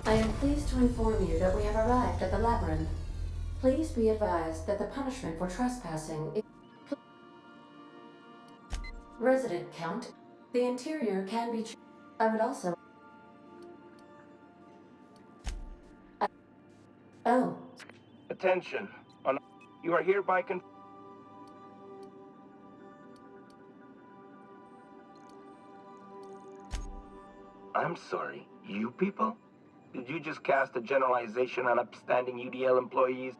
I am pleased to inform you that we have arrived at the labyrinth. Please be advised that the punishment for trespassing is resident count. The interior can be I would also... Oh. Attention. You are hereby I'm sorry, you people? Did you just cast a generalization on upstanding UDL employees?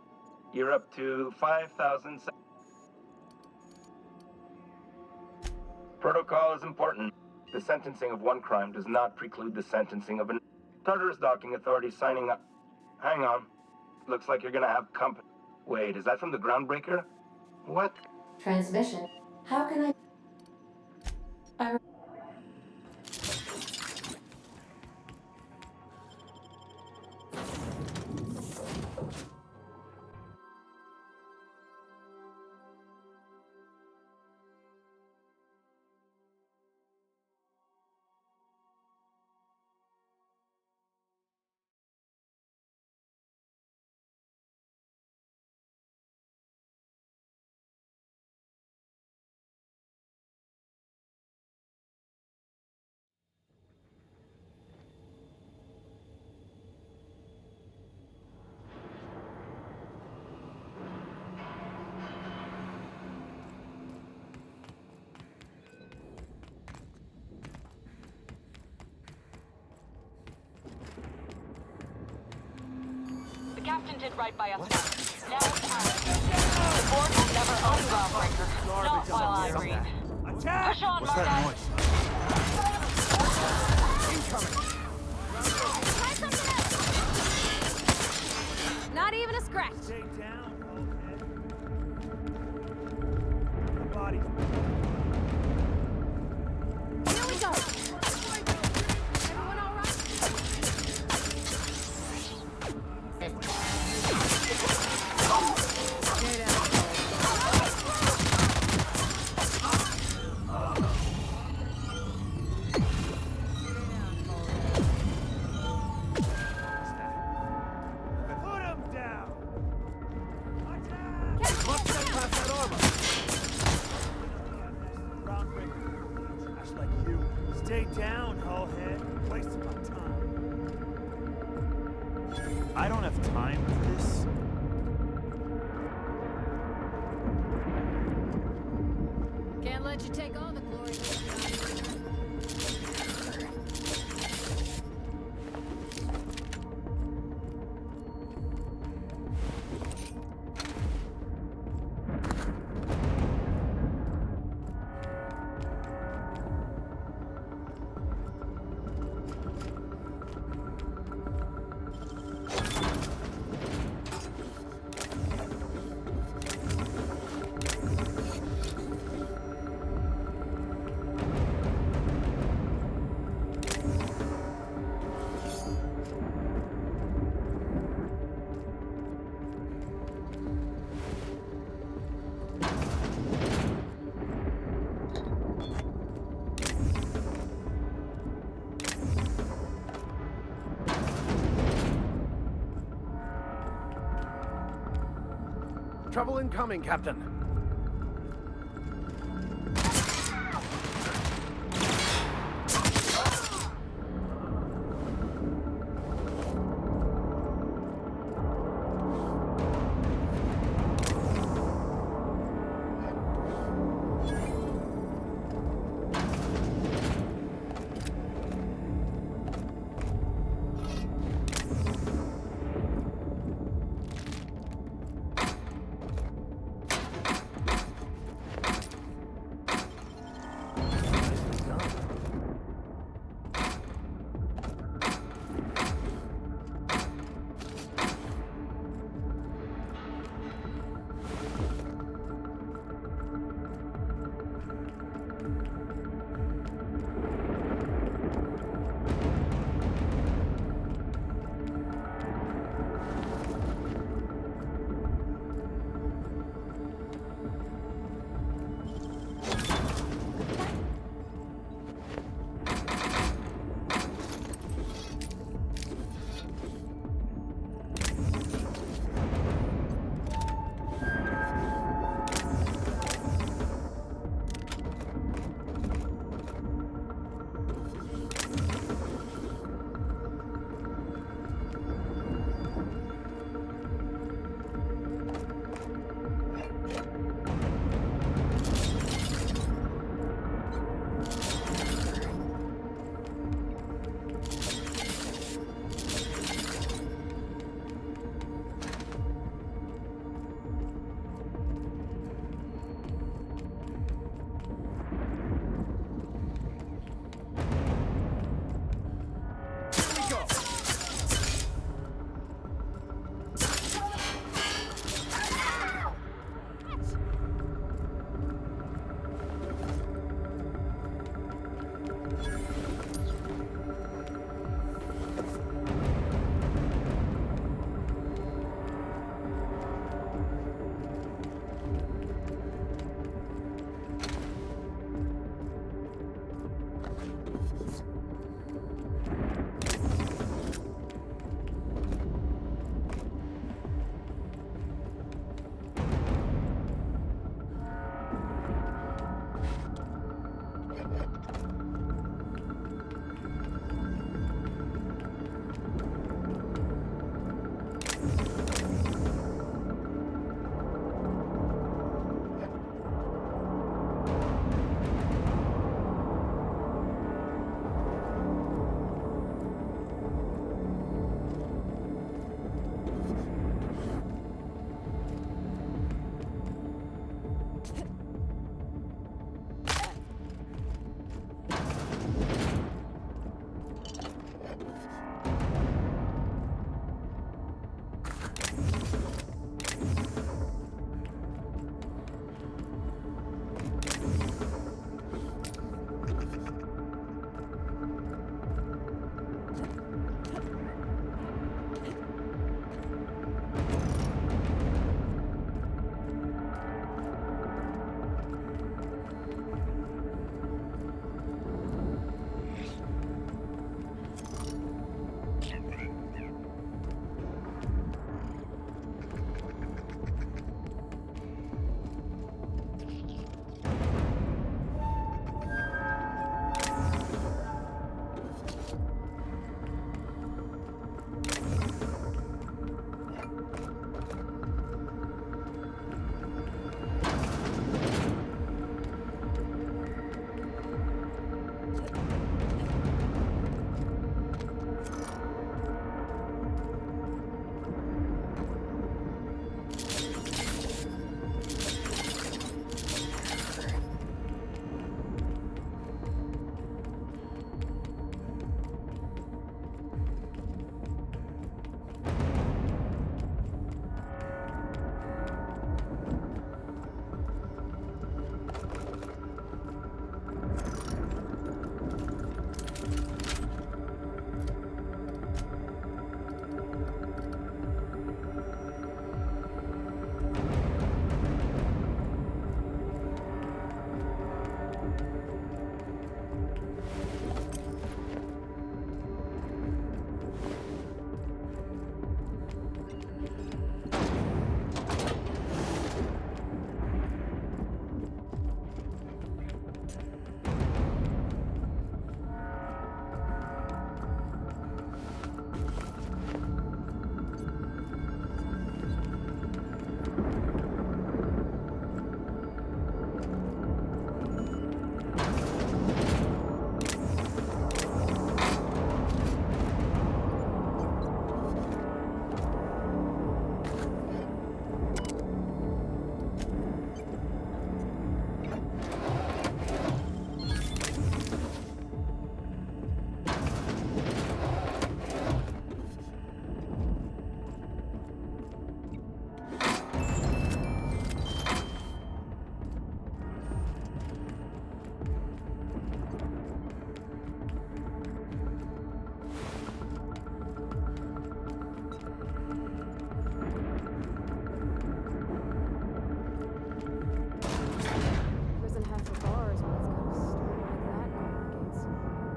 You're up to 5,000... Protocol is important. The sentencing of one crime does not preclude the sentencing of an... Tartarus docking authority signing up. Hang on. Looks like you're gonna have company. Wait, is that from the Groundbreaker? What? Transmission. How can I... The captain did right by us. Now it's time. The board will never own Groundbreaker. Not while I read. Push on, What's my that guy. noise? Incoming! Try something else! Not even a scratch. Stay down, okay? The body. Here we go. Everyone all right? Stay down. Put him down! Attack! Must get past that armor! Groundbreaker. Trash like you. Stay down, hullhead. Wasting my time. I don't have time for this. Can't let you take all the glory. Trouble incoming, Captain.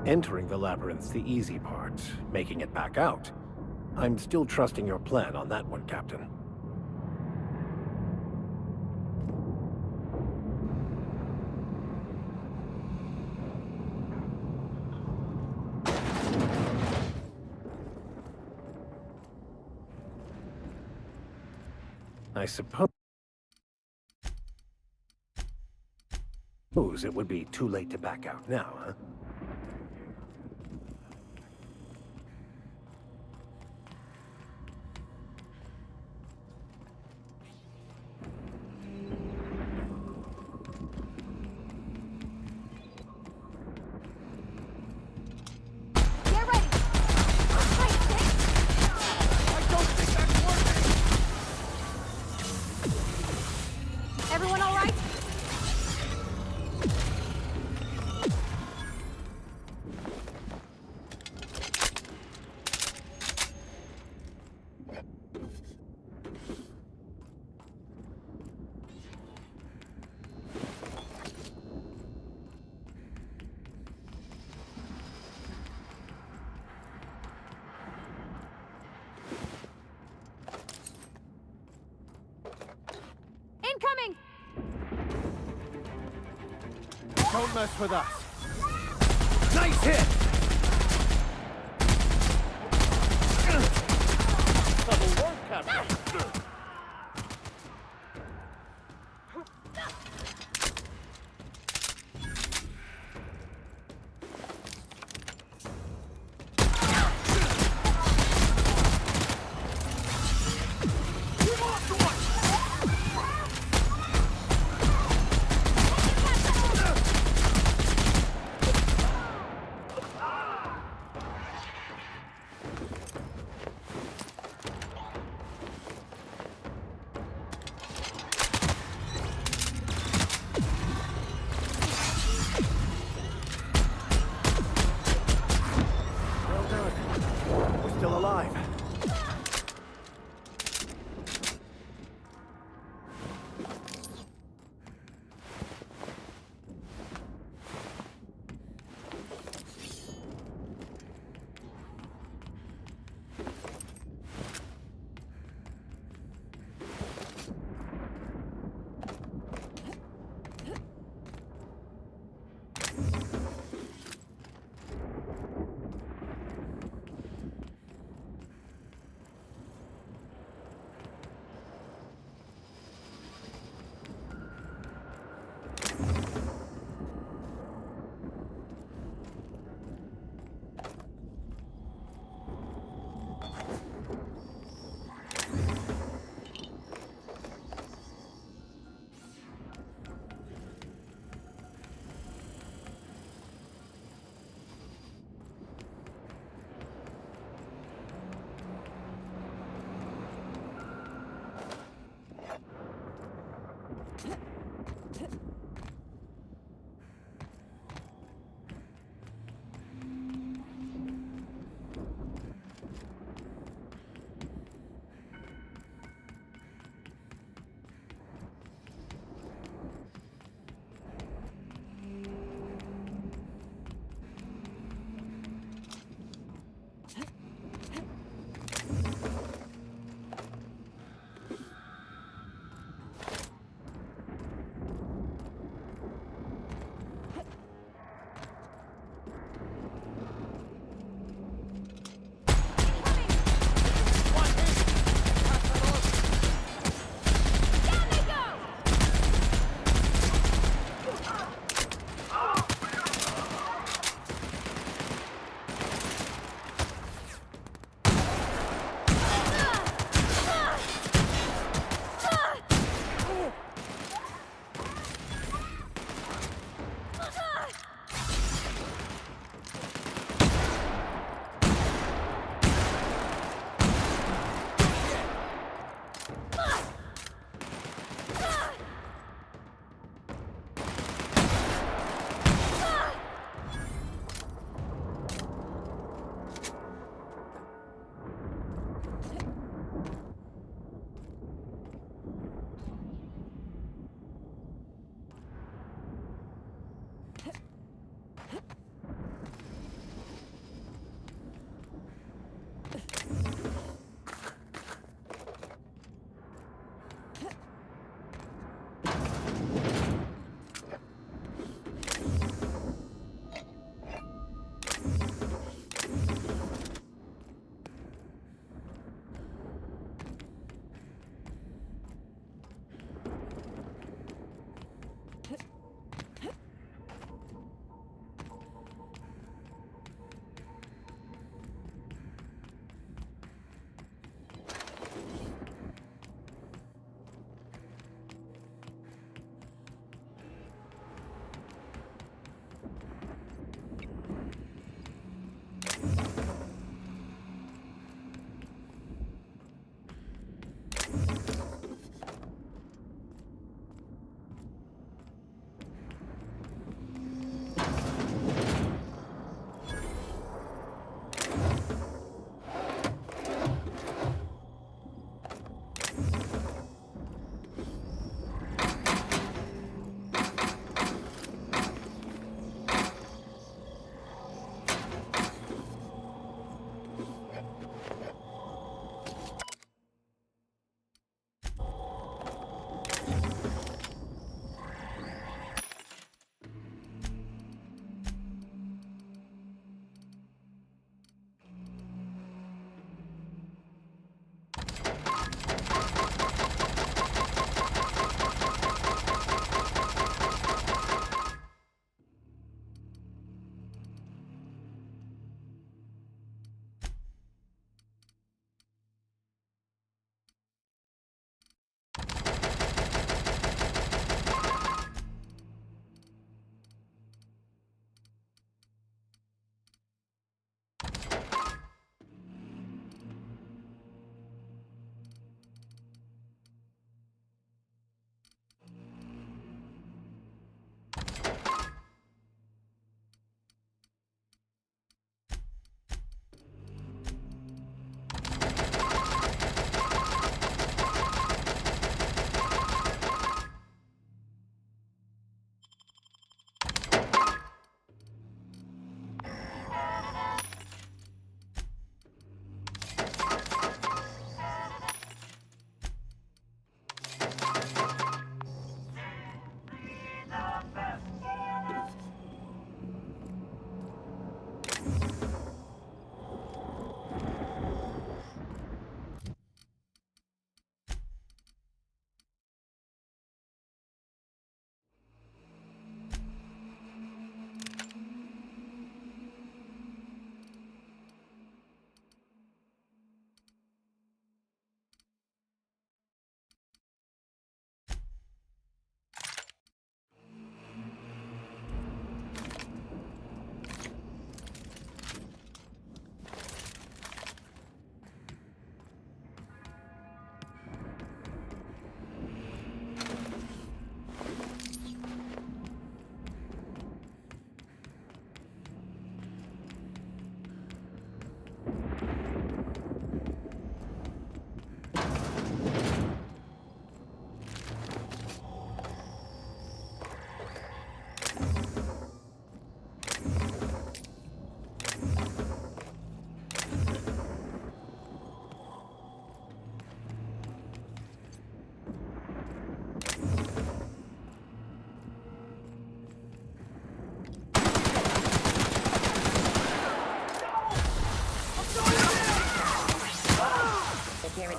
Entering the labyrinth's the easy part. Making it back out. I'm still trusting your plan on that one, Captain. I suppose it would be too late to back out now, huh? Get ready! Right, stick! I don't think that's working! Everyone all right? Incoming! Don't mess with us! Nice hit! Double work, Captain! We're still alive.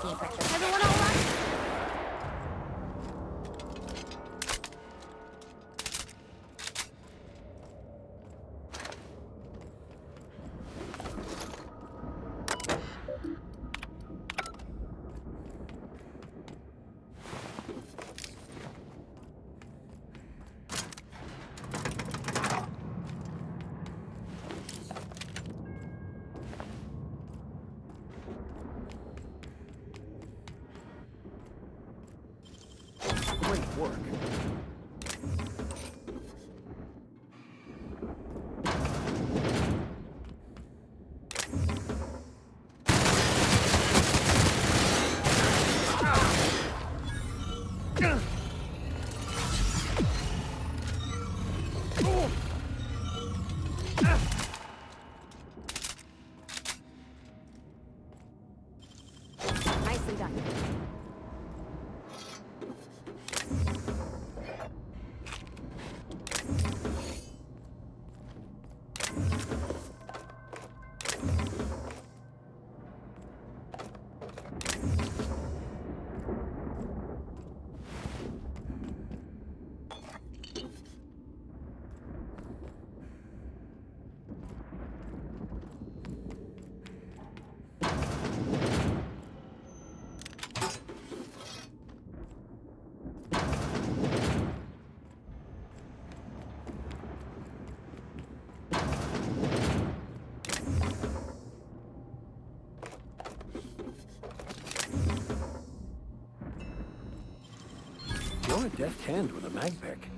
team practice. Everyone all right? Great work. Nicely done. You're a deft hand with a mag pick.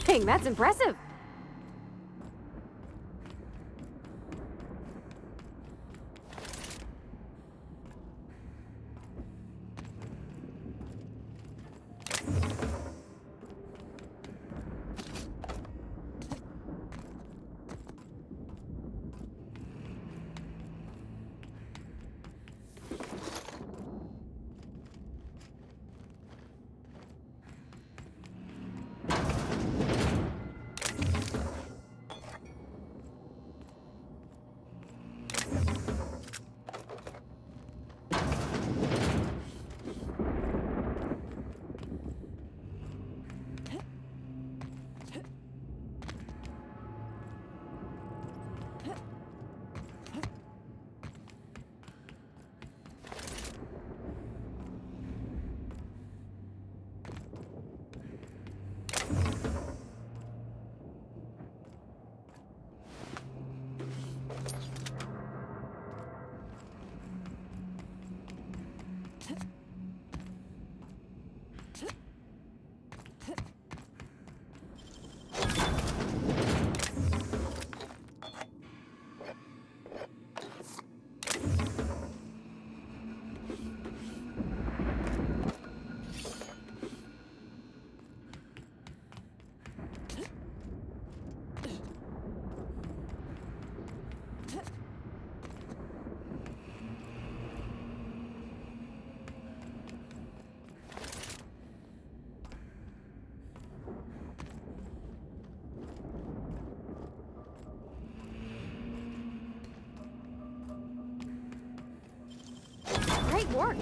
Dang, that's impressive. Great work.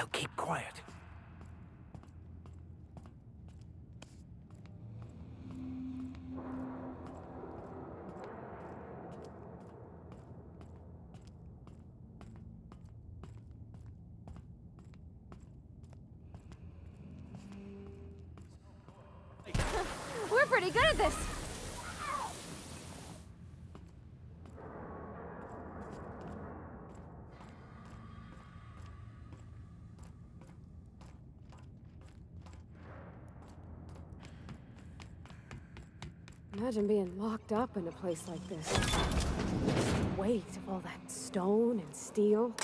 I'll keep quiet. We're pretty good at this. Imagine being locked up in a place like this. The weight of all that stone and steel.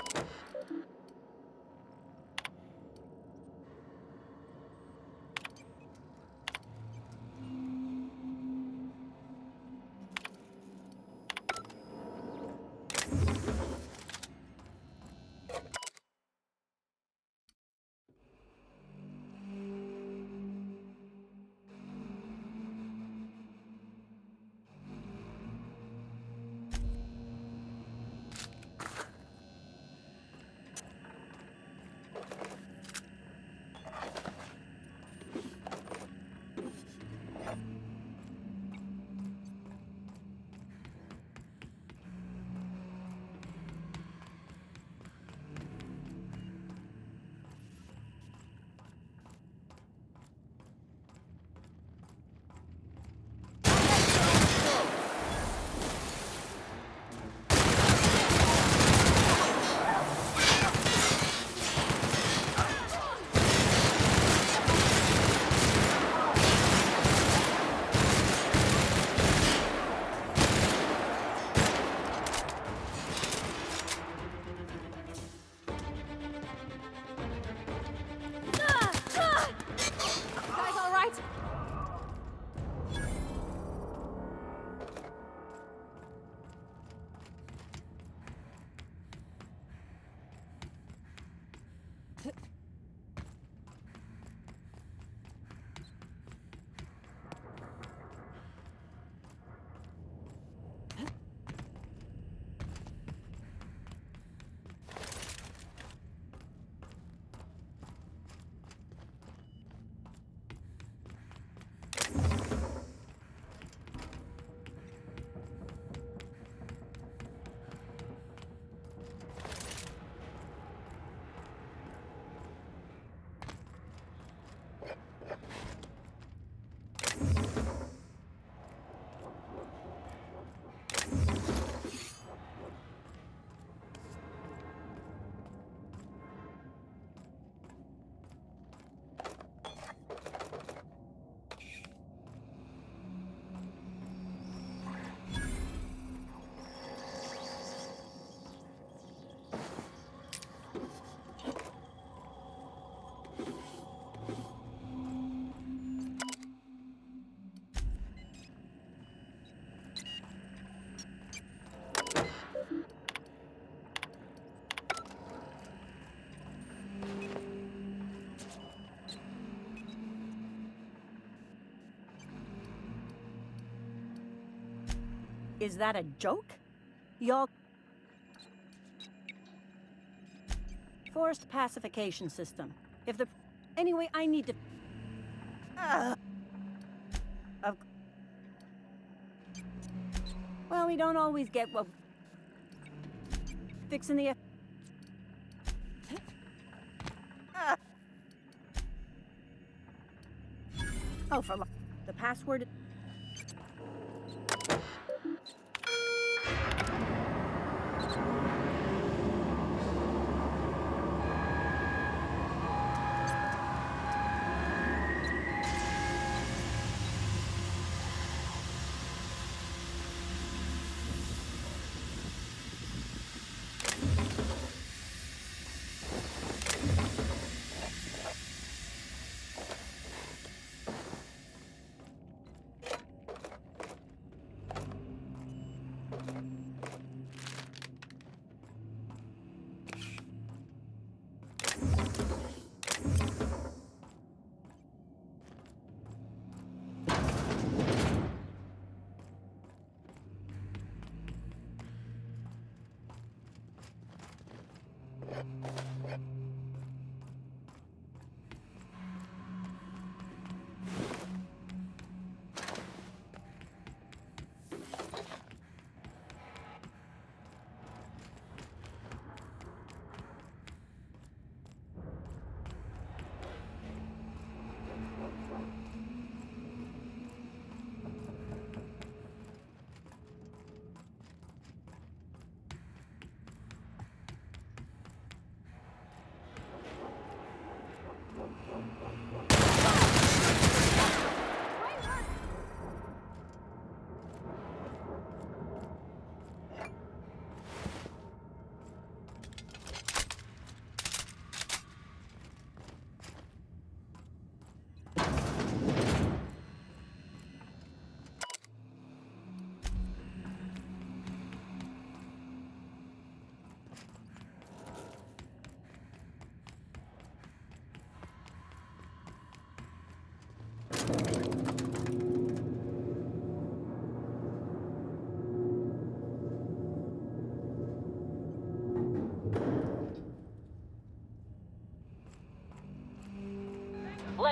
Is that a joke? Y'all... Forced pacification system. If the... Anyway, I need to... Of... Well, we don't always get what... Fixing the... Oh, for... The password...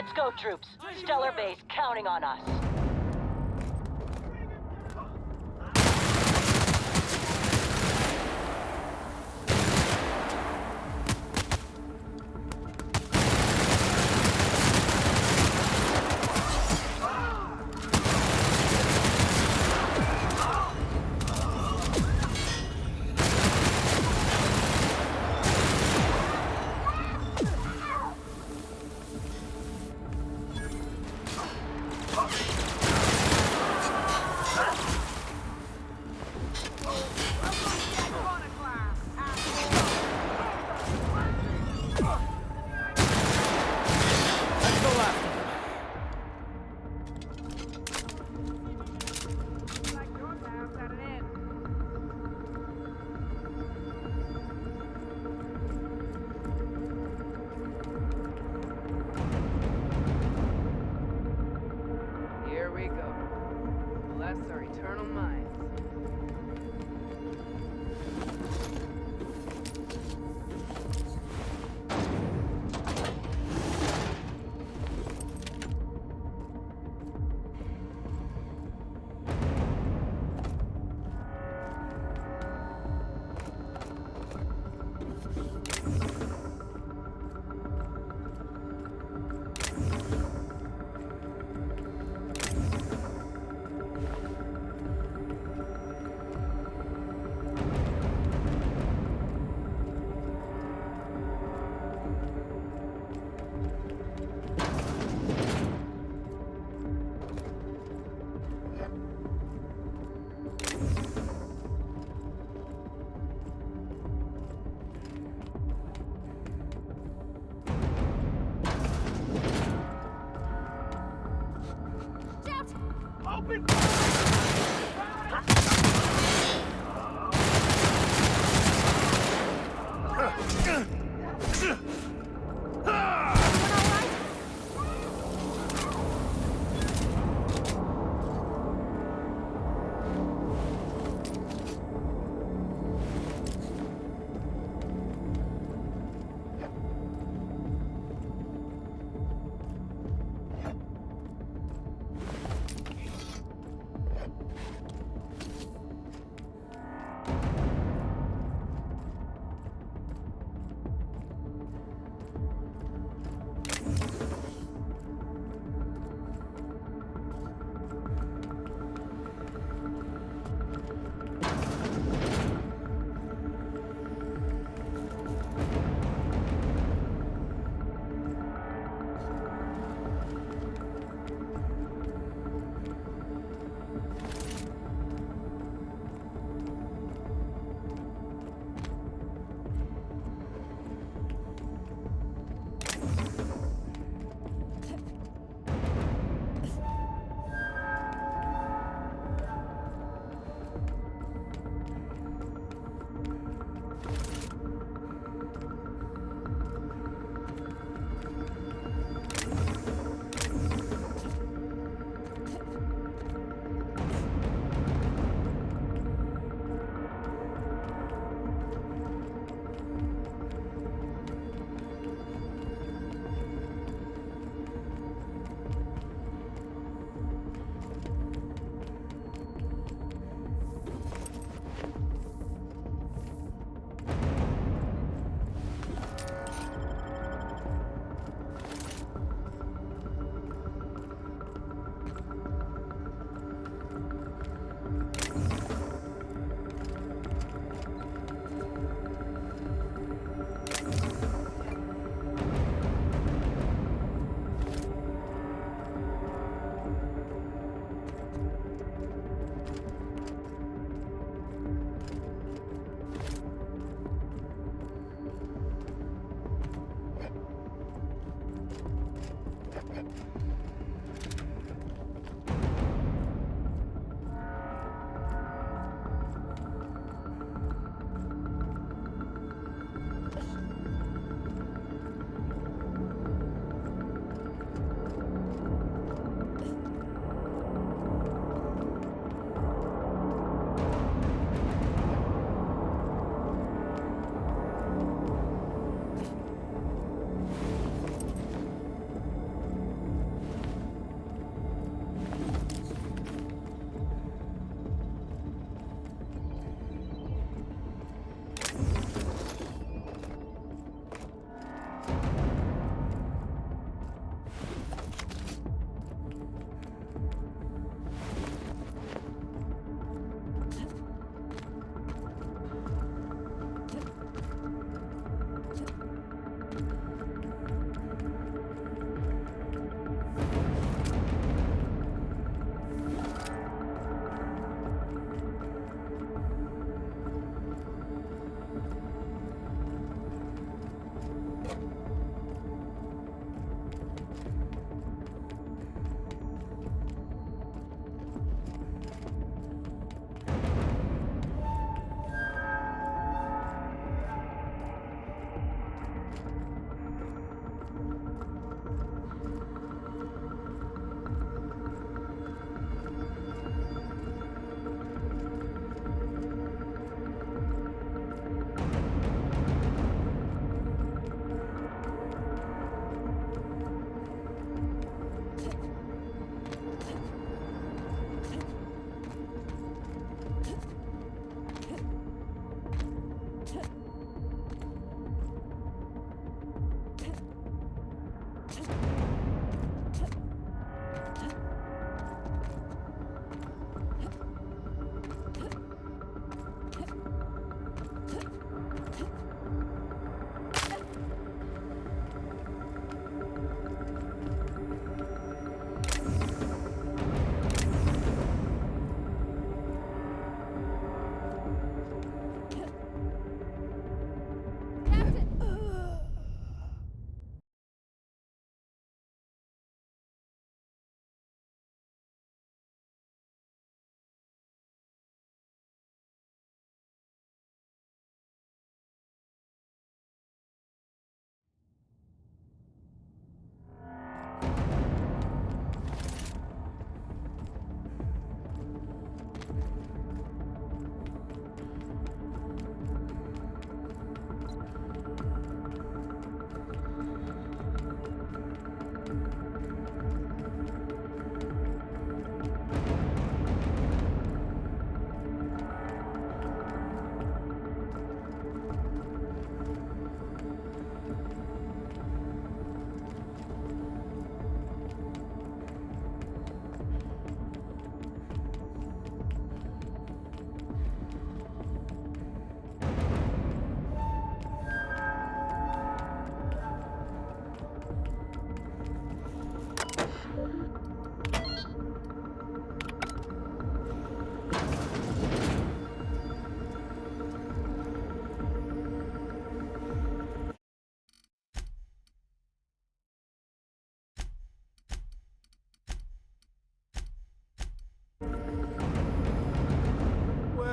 Let's go, troops. Stellar Base counting on us. Here we go. Bless our eternal minds.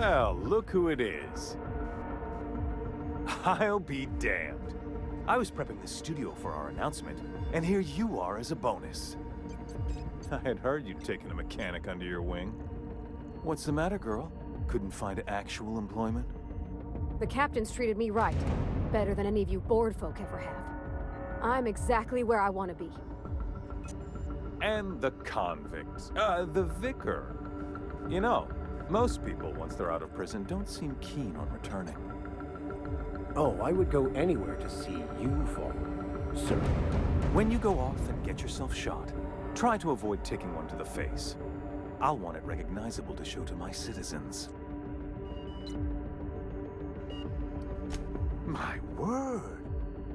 Well, look who it is. I'll be damned. I was prepping the studio for our announcement, and here you are as a bonus. I had heard you'd taken a mechanic under your wing. What's the matter, girl? Couldn't find actual employment? The captain's treated me right. Better than any of you bored folk ever have. I'm exactly where I want to be. And the convicts. The vicar. You know, most people, once they're out of prison, don't seem keen on returning. Oh, I would go anywhere to see you fall, sir. When you go off and get yourself shot, try to avoid taking one to the face. I'll want it recognizable to show to my citizens. My word!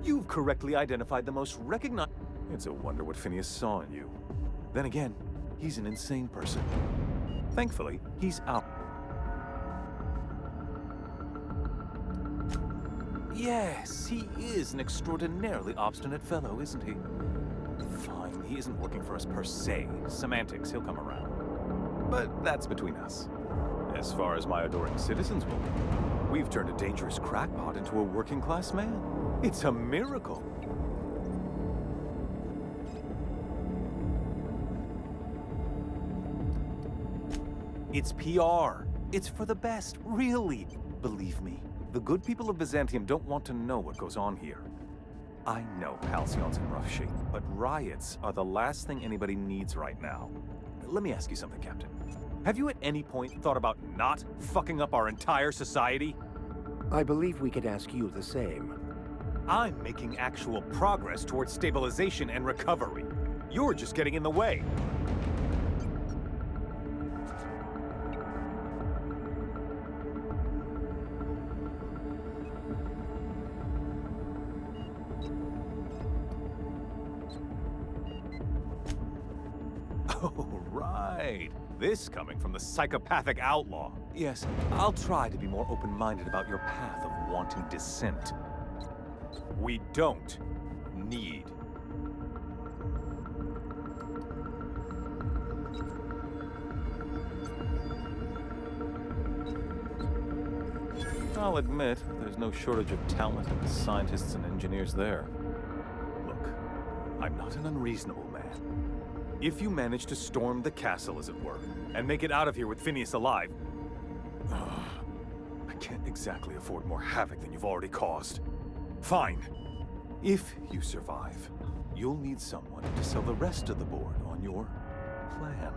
You've correctly identified the most recognized... It's a wonder what Phineas saw in you. Then again, he's an insane person. Thankfully, he's out. Yes, he is an extraordinarily obstinate fellow, isn't he? Fine, he isn't working for us per se. Semantics, he'll come around. But that's between us. As far as my adoring citizens will go, we've turned a dangerous crackpot into a working-class man. It's a miracle. It's PR. It's for the best, really. Believe me, the good people of Byzantium don't want to know what goes on here. I know Halcyon's in rough shape, but riots are the last thing anybody needs right now. Let me ask you something, Captain. Have you at any point thought about not fucking up our entire society? I believe we could ask you the same. I'm making actual progress towards stabilization and recovery. You're just getting in the way. Oh, right. This coming from the psychopathic outlaw. Yes, I'll try to be more open-minded about your path of wanting dissent. We don't need. I'll admit, there's no shortage of talented scientists and engineers there. Look, I'm not an unreasonable man. If you manage to storm the castle, as it were, and make it out of here with Phineas alive, I can't exactly afford more havoc than you've already caused. Fine. If you survive, you'll need someone to sell the rest of the board on your plan.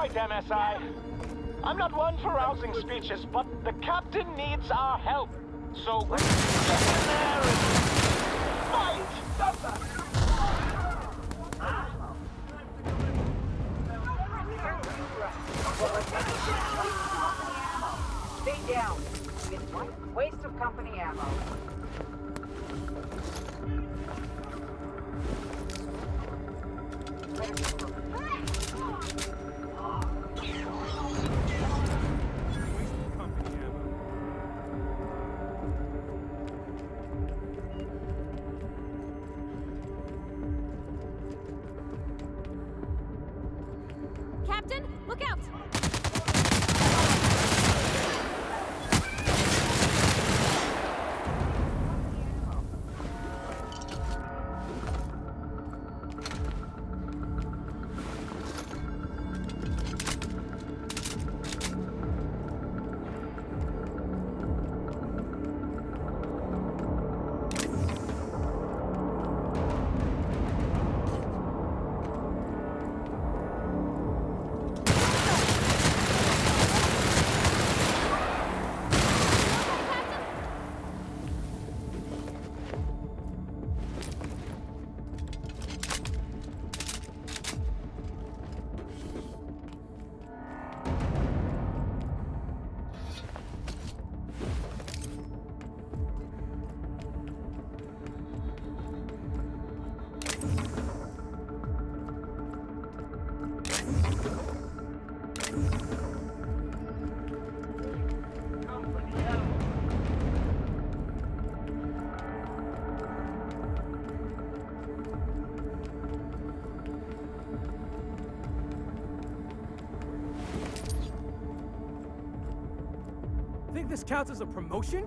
right, MSI. I'm not one for rousing speeches, but the captain needs our help. So get in there and fight! Stay down. It's one waste of company ammo. Captain, look out! Think this counts as a promotion?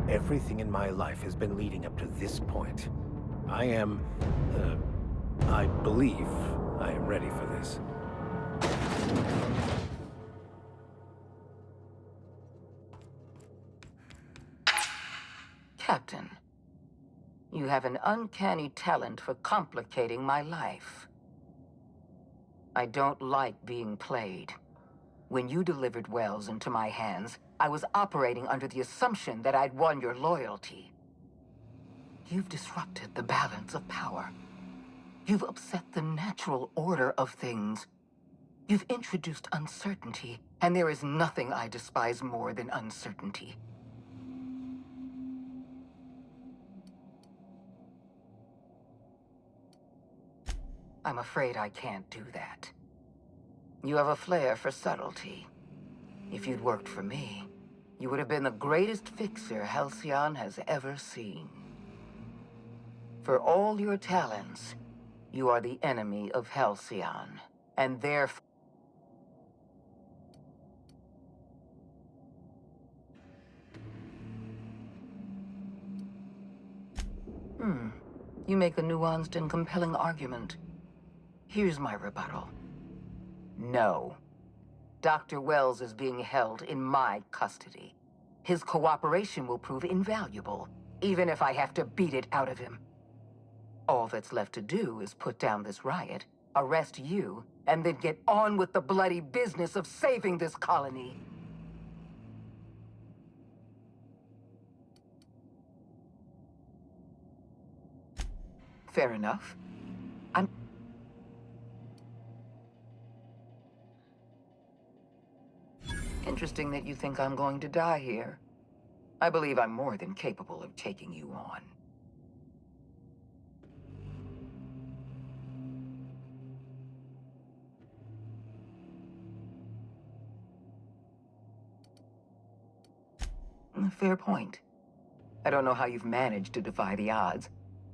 Everything in my life has been leading up to this point. I believe I am ready for this. Captain, you have an uncanny talent for complicating my life. I don't like being played. When you delivered Wells into my hands, I was operating under the assumption that I'd won your loyalty. You've disrupted the balance of power. You've upset the natural order of things. You've introduced uncertainty, and there is nothing I despise more than uncertainty. I'm afraid I can't do that. You have a flair for subtlety. If you'd worked for me, you would have been the greatest fixer Halcyon has ever seen. For all your talents, you are the enemy of Halcyon, and therefore... You make a nuanced and compelling argument. Here's my rebuttal. No. Dr. Wells is being held in my custody. His cooperation will prove invaluable, even if I have to beat it out of him. All that's left to do is put down this riot, arrest you, and then get on with the bloody business of saving this colony. Fair enough. Interesting that you think I'm going to die here. I believe I'm more than capable of taking you on. Fair point. I don't know how you've managed to defy the odds.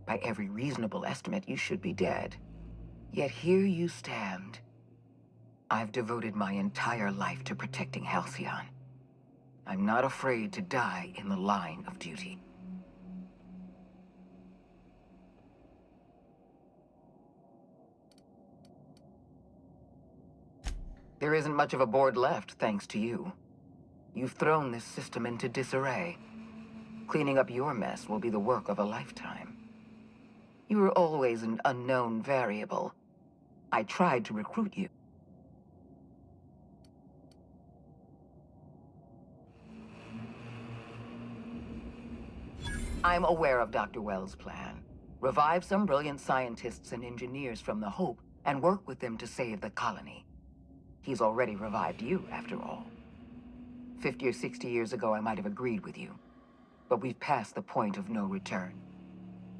By every reasonable estimate, you should be dead. Yet here you stand. I've devoted my entire life to protecting Halcyon. I'm not afraid to die in the line of duty. There isn't much of a board left, thanks to you. You've thrown this system into disarray. Cleaning up your mess will be the work of a lifetime. You were always an unknown variable. I tried to recruit you. I'm aware of Dr. Wells' plan. Revive some brilliant scientists and engineers from the Hope and work with them to save the colony. He's already revived you, after all. 50 or 60 years ago, I might have agreed with you. But we've passed the point of no return.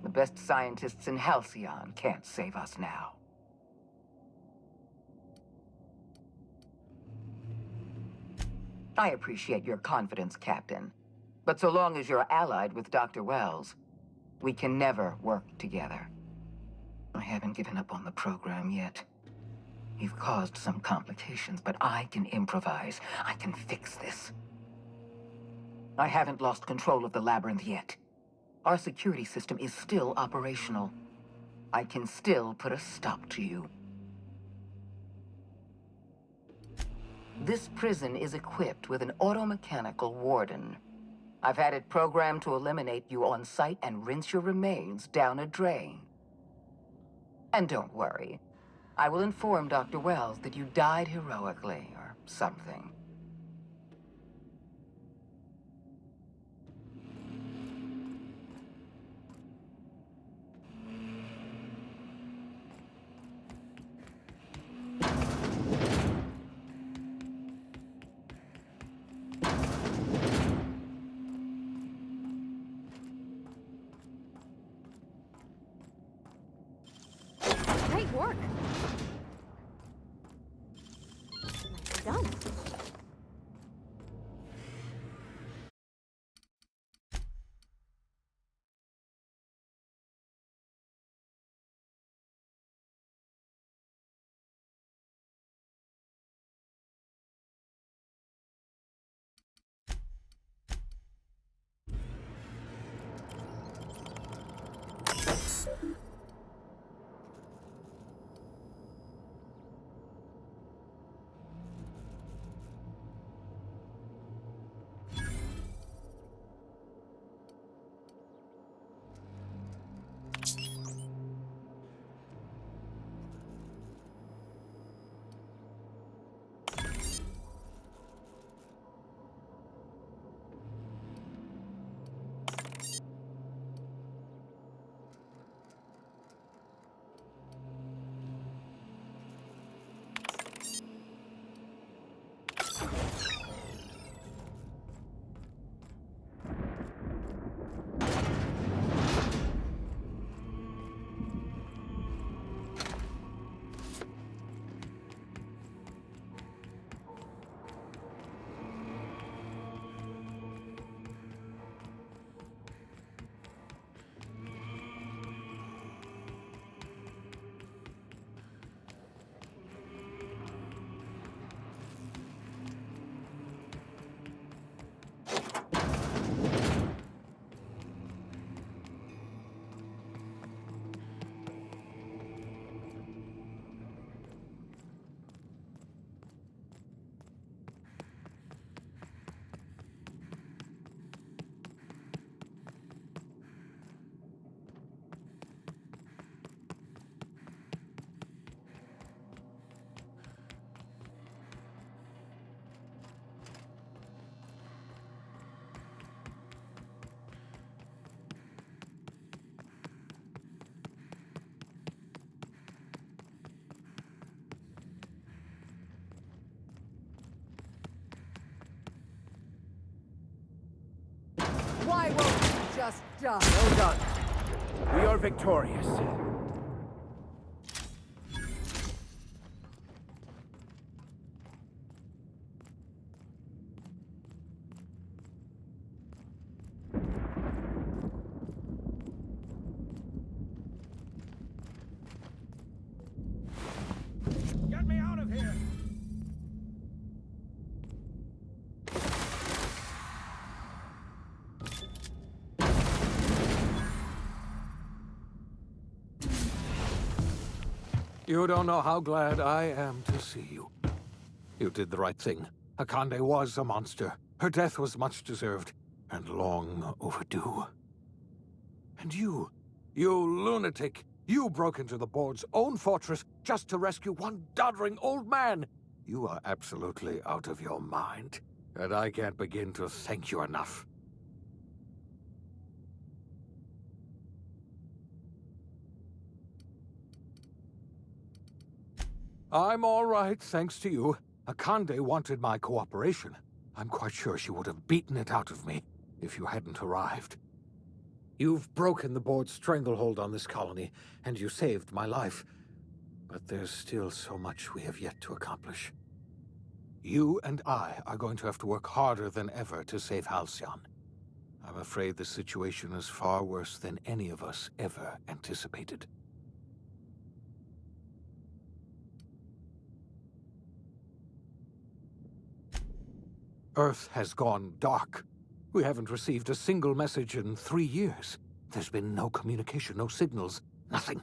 The best scientists in Halcyon can't save us now. I appreciate your confidence, Captain. But so long as you're allied with Dr. Wells, we can never work together. I haven't given up on the program yet. You've caused some complications, but I can improvise. I can fix this. I haven't lost control of the labyrinth yet. Our security system is still operational. I can still put a stop to you. This prison is equipped with an automechanical warden. I've had it programmed to eliminate you on sight and rinse your remains down a drain. And don't worry. I will inform Dr. Wells that you died heroically, or something. Great work. Done. just done. Well done. We are victorious. Get me out of here! You don't know how glad I am to see you. You did the right thing. Akande was a monster. Her death was much deserved, and long overdue. And you lunatic, you broke into the board's own fortress just to rescue one doddering old man. You are absolutely out of your mind, and I can't begin to thank you enough. I'm all right, thanks to you. Akande wanted my cooperation. I'm quite sure she would have beaten it out of me if you hadn't arrived. You've broken the board's stranglehold on this colony, and you saved my life. But there's still so much we have yet to accomplish. You and I are going to have to work harder than ever to save Halcyon. I'm afraid the situation is far worse than any of us ever anticipated. Earth has gone dark. We haven't received a single message in 3 years. There's been no communication, no signals, nothing.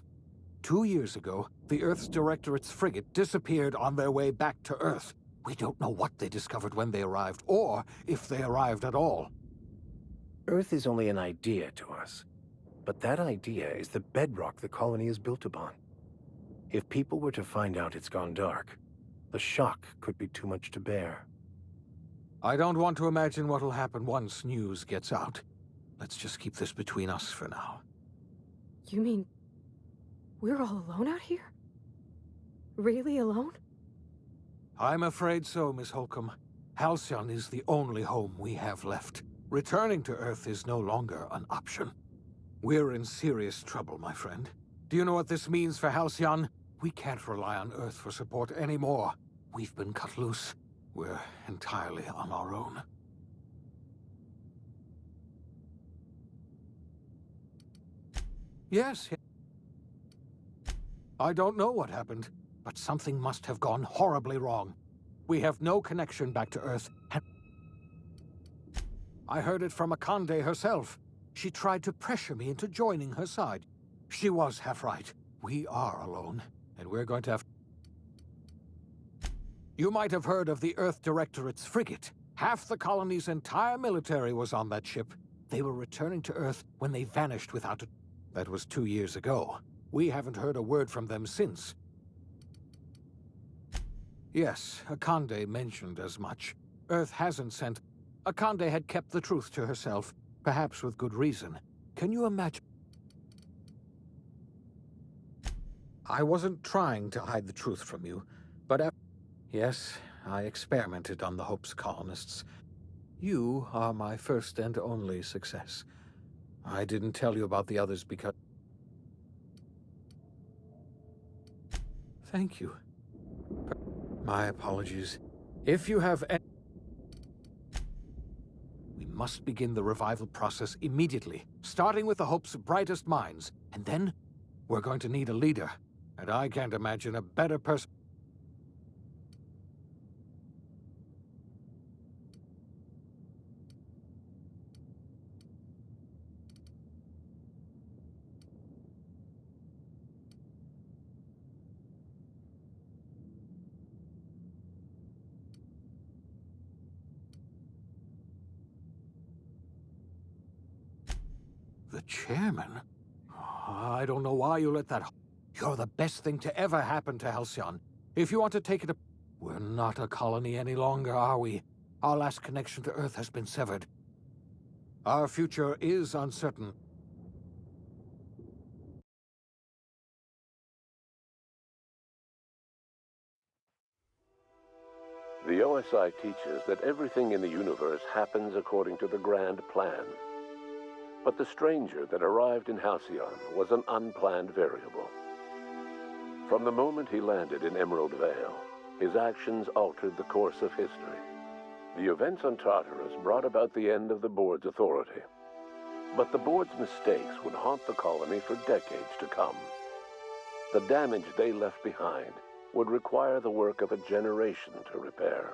2 years ago, the Earth's Directorate's frigate disappeared on their way back to Earth. We don't know what they discovered when they arrived, or if they arrived at all. Earth is only an idea to us. But that idea is the bedrock the colony is built upon. If people were to find out it's gone dark, the shock could be too much to bear. I don't want to imagine what'll happen once news gets out. Let's just keep this between us for now. You mean we're all alone out here? Really alone? I'm afraid so, Miss Holcomb. Halcyon is the only home we have left. Returning to Earth is no longer an option. We're in serious trouble, my friend. Do you know what this means for Halcyon? We can't rely on Earth for support anymore. We've been cut loose. We're entirely on our own. Yes. I don't know what happened, but something must have gone horribly wrong. We have no connection back to Earth, and I heard it from Akande herself. She tried to pressure me into joining her side. She was half right. We are alone, and we're going to have... You might have heard of the Earth Directorate's frigate. Half the colony's entire military was on that ship. They were returning to Earth when they vanished without a... That was 2 years ago. We haven't heard a word from them since. Yes, Akande mentioned as much. Earth hasn't sent... Akande had kept the truth to herself, perhaps with good reason. Can you imagine? I wasn't trying to hide the truth from you, but yes, I experimented on the Hope's colonists. You are my first and only success. I didn't tell you about the others because... Thank you. My apologies. If you have any... We must begin the revival process immediately, starting with the Hope's brightest minds. And then, we're going to need a leader. And I can't imagine a better person... The chairman? I don't know why you let that... You're the best thing to ever happen to Halcyon. If you want to take it... We're not a colony any longer, are we? Our last connection to Earth has been severed. Our future is uncertain. The OSI teaches that everything in the universe happens according to the grand plan. But the stranger that arrived in Halcyon was an unplanned variable. From the moment he landed in Emerald Vale, his actions altered the course of history. The events on Tartarus brought about the end of the board's authority. But the board's mistakes would haunt the colony for decades to come. The damage they left behind would require the work of a generation to repair.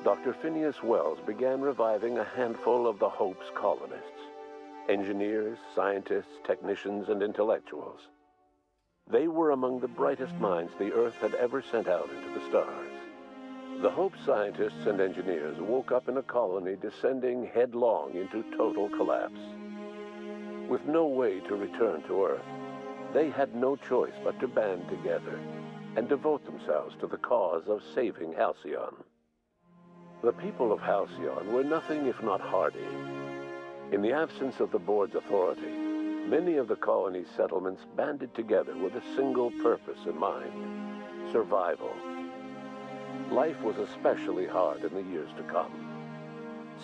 Dr. Phineas Wells began reviving a handful of the Hope's colonists: engineers, scientists, technicians, and intellectuals. They were among the brightest minds the Earth had ever sent out into the stars. The Hope scientists and engineers woke up in a colony descending headlong into total collapse. With no way to return to Earth, they had no choice but to band together and devote themselves to the cause of saving Halcyon. The people of Halcyon were nothing if not hardy. In the absence of the board's authority, many of the colony's settlements banded together with a single purpose in mind: survival. Life was especially hard in the years to come.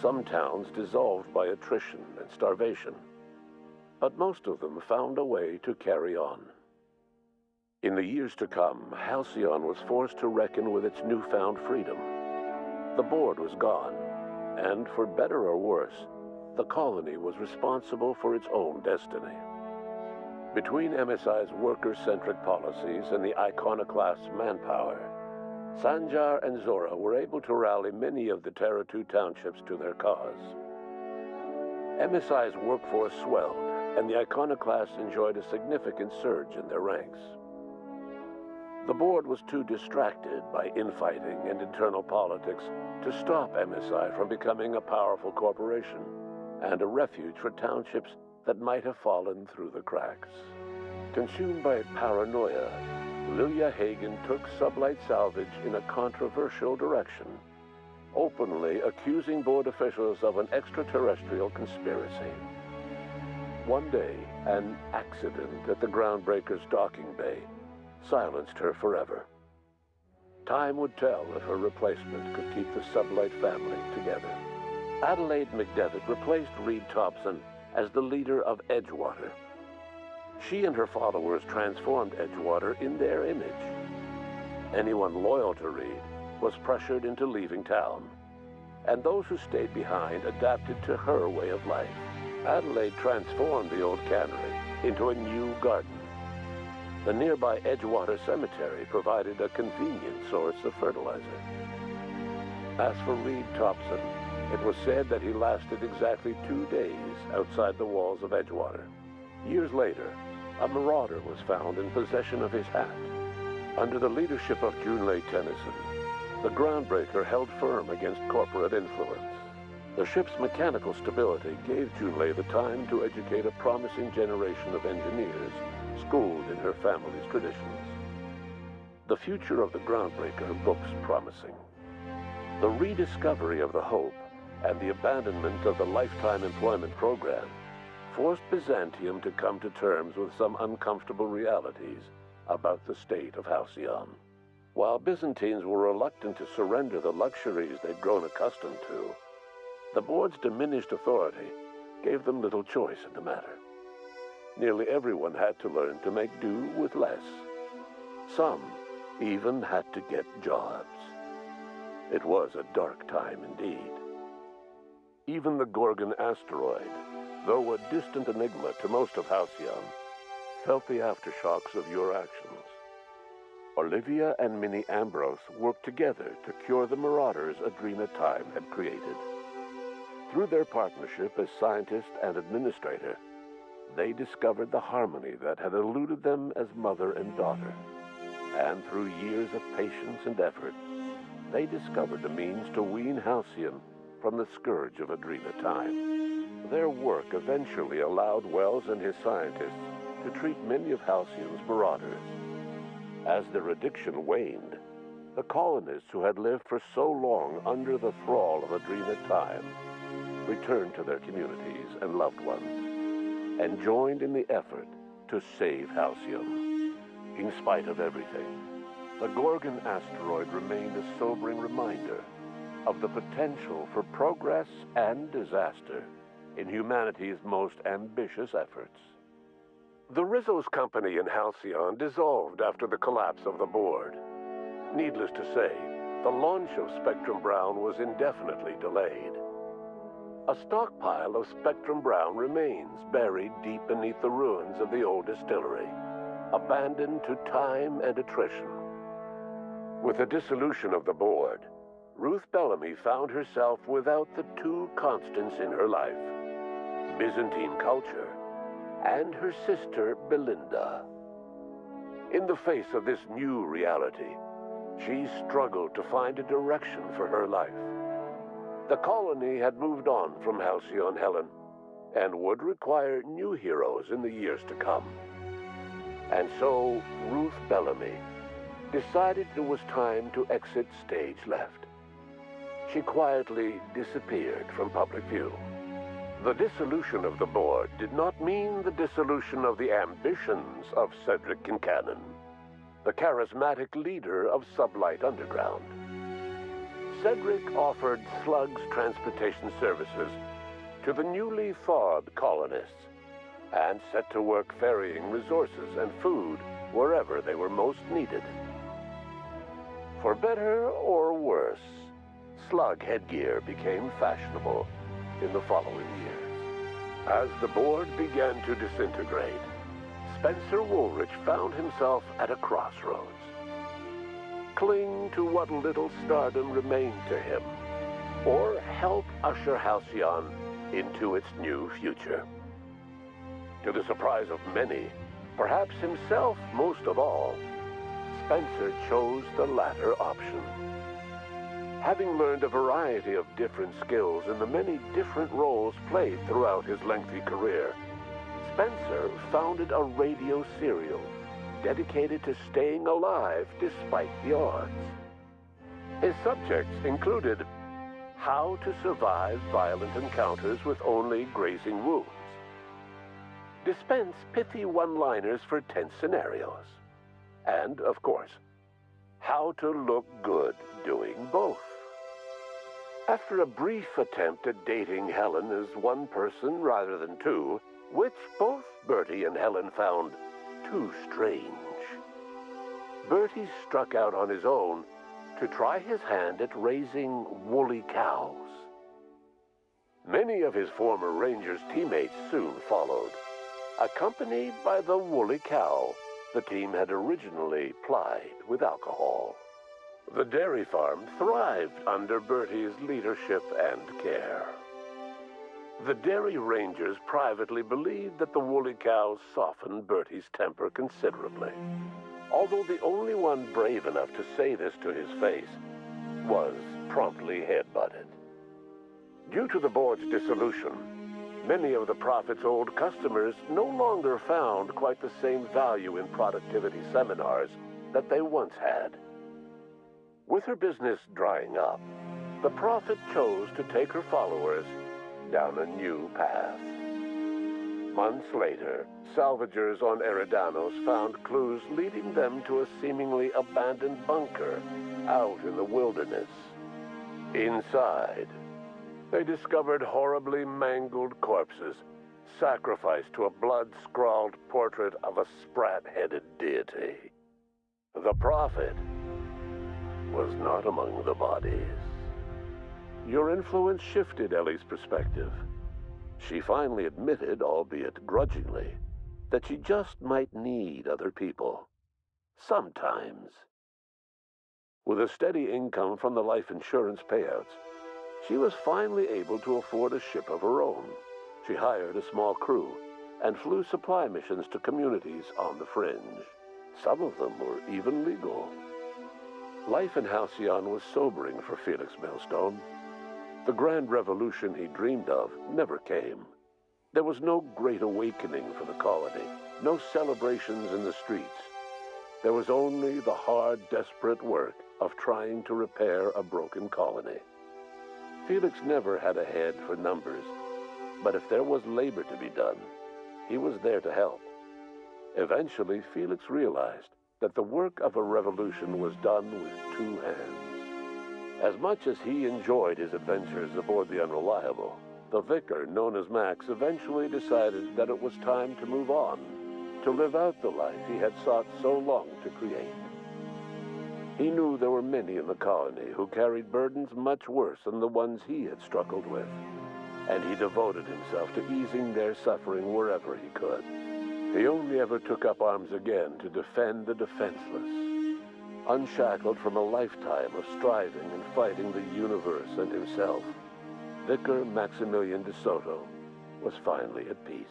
Some towns dissolved by attrition and starvation, but most of them found a way to carry on. In the years to come, Halcyon was forced to reckon with its newfound freedom. The board was gone, and for better or worse, the colony was responsible for its own destiny. Between MSI's worker-centric policies and the iconoclast's manpower, Sanjar and Zora were able to rally many of the Terra 2 townships to their cause. MSI's workforce swelled, and the iconoclasts enjoyed a significant surge in their ranks. The board was too distracted by infighting and internal politics to stop MSI from becoming a powerful corporation and a refuge for townships that might have fallen through the cracks. Consumed by paranoia, Lilia Hagen took Sublight Salvage in a controversial direction, openly accusing board officials of an extraterrestrial conspiracy. One day, an accident at the Groundbreaker's docking bay silenced her forever. Time would tell if her replacement could keep the Sublight family together. Adelaide McDevitt replaced Reed Thompson as the leader of Edgewater. She and her followers transformed Edgewater in their image. Anyone loyal to Reed was pressured into leaving town, and those who stayed behind adapted to her way of life. Adelaide transformed the old cannery into a new garden. The nearby Edgewater Cemetery provided a convenient source of fertilizer. As for Reed Thompson, it was said that he lasted exactly 2 days outside the walls of Edgewater. Years later, a marauder was found in possession of his hat. Under the leadership of Junlei Tennyson, the Groundbreaker held firm against corporate influence. The ship's mechanical stability gave Junlei the time to educate a promising generation of engineers schooled in her family's traditions. The future of the Groundbreaker looks promising. The rediscovery of the Hope and the abandonment of the lifetime employment program forced Byzantium to come to terms with some uncomfortable realities about the state of Halcyon. While Byzantines were reluctant to surrender the luxuries they'd grown accustomed to, the board's diminished authority gave them little choice in the matter. Nearly everyone had to learn to make do with less. Some even had to get jobs. It was a dark time indeed. Even the Gorgon asteroid, though a distant enigma to most of Halcyon, felt the aftershocks of your actions. Olivia and Minnie Ambrose worked together to cure the marauders Adrena Time had created. Through their partnership as scientist and administrator, they discovered the harmony that had eluded them as mother and daughter. And through years of patience and effort, they discovered the means to wean Halcyon from the scourge of Adrena Time. Their work eventually allowed Wells and his scientists to treat many of Halcyon's marauders. As their addiction waned, the colonists who had lived for so long under the thrall of Adrena Time returned to their communities and loved ones, and joined in the effort to save Halcyon. In spite of everything, the Gorgon asteroid remained a sobering reminder of the potential for progress and disaster in humanity's most ambitious efforts. The Rizzo's company in Halcyon dissolved after the collapse of the board. Needless to say, the launch of Spectrum Brown was indefinitely delayed. A stockpile of Spectrum Brown remains buried deep beneath the ruins of the old distillery, abandoned to time and attrition. With the dissolution of the board, Ruth Bellamy found herself without the two constants in her life: Byzantine culture and her sister Belinda. In the face of this new reality, she struggled to find a direction for her life. The colony had moved on from Halcyon Helen and would require new heroes in the years to come. And so Ruth Bellamy decided it was time to exit stage left. She quietly disappeared from public view. The dissolution of the board did not mean the dissolution of the ambitions of Cedric Kincannon, the charismatic leader of Sublight Underground. Cedric offered Slug's transportation services to the newly thawed colonists and set to work ferrying resources and food wherever they were most needed. For better or worse, slug headgear became fashionable in the following years. As the board began to disintegrate, Spencer Woolrich found himself at a crossroads. Cling to what little stardom remained to him, or help usher Halcyon into its new future. To the surprise of many, perhaps himself most of all, Spencer chose the latter option. Having learned a variety of different skills in the many different roles played throughout his lengthy career, Spencer founded a radio serial dedicated to staying alive despite the odds. His subjects included how to survive violent encounters with only grazing wounds, dispense pithy one-liners for tense scenarios, and, of course, how to look good doing both. After a brief attempt at dating Helen as one person rather than two, which both Bertie and Helen found too strange, Bertie struck out on his own to try his hand at raising woolly cows. Many of his former Rangers teammates soon followed, accompanied by the woolly cow the team had originally plied with alcohol. The dairy farm thrived under Bertie's leadership and care. The Dairy Rangers privately believed that the woolly cows softened Bertie's temper considerably, although the only one brave enough to say this to his face was promptly headbutted. Due to the board's dissolution, many of the Prophet's old customers no longer found quite the same value in productivity seminars that they once had. With her business drying up, the Prophet chose to take her followers down a new path. Months later, salvagers on Eridanos found clues leading them to a seemingly abandoned bunker out in the wilderness. Inside, they discovered horribly mangled corpses, sacrificed to a blood-scrawled portrait of a sprat-headed deity. The Prophet was not among the bodies. Your influence shifted Ellie's perspective. She finally admitted, albeit grudgingly, that she just might need other people. Sometimes. With a steady income from the life insurance payouts, she was finally able to afford a ship of her own. She hired a small crew and flew supply missions to communities on the fringe. Some of them were even legal. Life in Halcyon was sobering for Felix Millstone. The grand revolution he dreamed of never came. There was no great awakening for the colony, no celebrations in the streets. There was only the hard, desperate work of trying to repair a broken colony. Felix never had a head for numbers, but if there was labor to be done, he was there to help. Eventually, Felix realized that the work of a revolution was done with two hands. As much as he enjoyed his adventures aboard the Unreliable, the vicar, known as Max, eventually decided that it was time to move on, to live out the life he had sought so long to create. He knew there were many in the colony who carried burdens much worse than the ones he had struggled with, and he devoted himself to easing their suffering wherever he could. He only ever took up arms again to defend the defenseless, unshackled from a lifetime of striving and fighting the universe and himself. Vicar Maximilian de Soto was finally at peace.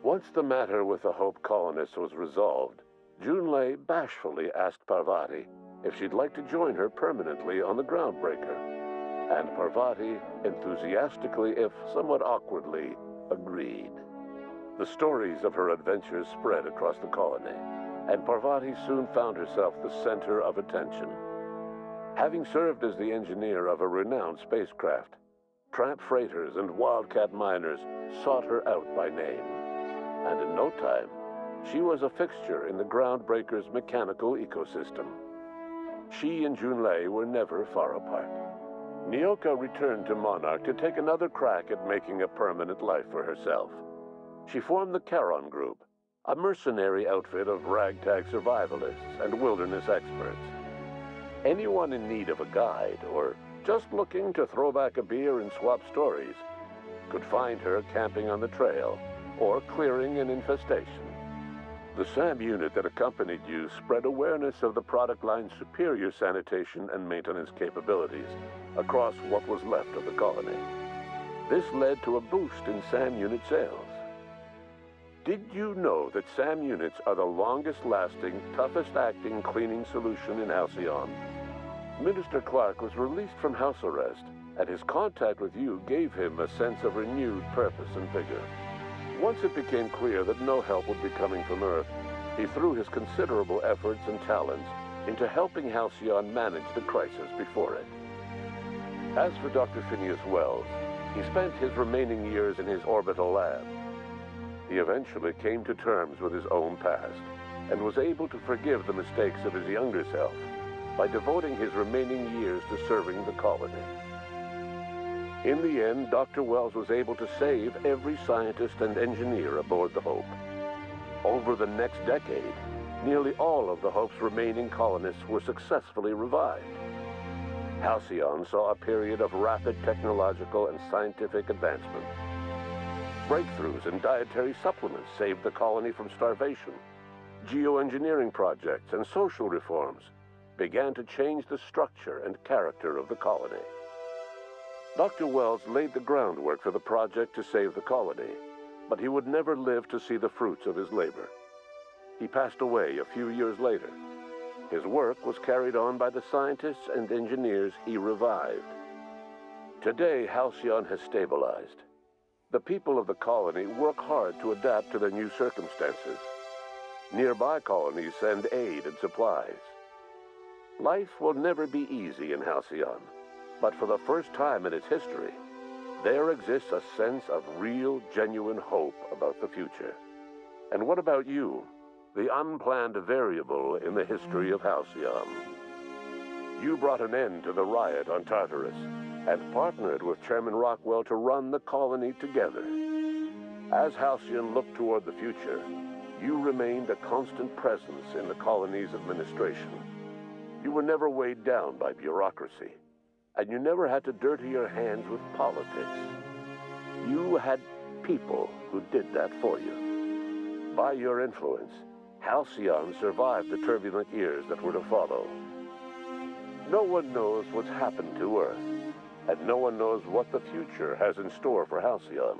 Once the matter with the Hope colonists was resolved, Junlei bashfully asked Parvati if she'd like to join her permanently on the Groundbreaker, and Parvati enthusiastically, if somewhat awkwardly, agreed. The stories of her adventures spread across the colony, and Parvati soon found herself the center of attention. Having served as the engineer of a renowned spacecraft, tramp freighters and wildcat miners sought her out by name, and in no time, she was a fixture in the Groundbreaker's mechanical ecosystem. She and Junlei were never far apart. Nyoka returned to Monarch to take another crack at making a permanent life for herself. She formed the Charon Group, a mercenary outfit of ragtag survivalists and wilderness experts. Anyone in need of a guide, or just looking to throw back a beer and swap stories, could find her camping on the trail or clearing an infestation. The SAM unit that accompanied you spread awareness of the product line's superior sanitation and maintenance capabilities across what was left of the colony. This led to a boost in SAM unit sales. Did you know that SAM units are the longest-lasting, toughest-acting cleaning solution in Halcyon? Minister Clark was released from house arrest, and his contact with you gave him a sense of renewed purpose and vigor. Once it became clear that no help would be coming from Earth, he threw his considerable efforts and talents into helping Halcyon manage the crisis before it. As for Dr. Phineas Wells, he spent his remaining years in his orbital lab. He eventually came to terms with his own past and was able to forgive the mistakes of his younger self by devoting his remaining years to serving the colony. In the end, Dr. Wells was able to save every scientist and engineer aboard the Hope. Over the next decade, nearly all of the Hope's remaining colonists were successfully revived. Halcyon saw a period of rapid technological and scientific advancement. Breakthroughs in dietary supplements saved the colony from starvation. Geoengineering projects and social reforms began to change the structure and character of the colony. Dr. Wells laid the groundwork for the project to save the colony, but he would never live to see the fruits of his labor. He passed away a few years later. His work was carried on by the scientists and engineers he revived. Today, Halcyon has stabilized. The people of the colony work hard to adapt to their new circumstances. Nearby colonies send aid and supplies. Life will never be easy in Halcyon. But for the first time in its history, there exists a sense of real, genuine hope about the future. And what about you, the unplanned variable in the history of Halcyon? You brought an end to the riot on Tartarus and partnered with Chairman Rockwell to run the colony together. As Halcyon looked toward the future, you remained a constant presence in the colony's administration. You were never weighed down by bureaucracy, and you never had to dirty your hands with politics. You had people who did that for you. By your influence, Halcyon survived the turbulent years that were to follow. No one knows what's happened to Earth, and no one knows what the future has in store for Halcyon.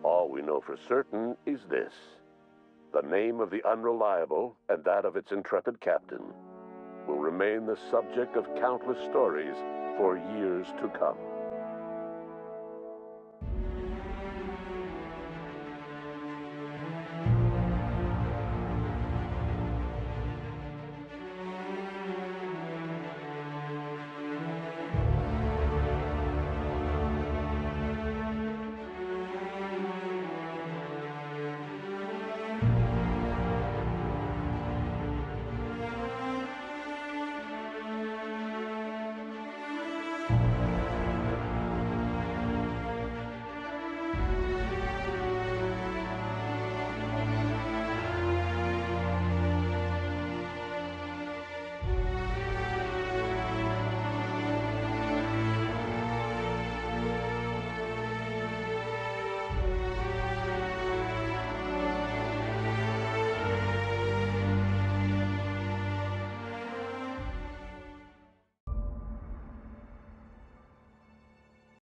All we know for certain is this: the name of the Unreliable and that of its intrepid captain will remain the subject of countless stories for years to come.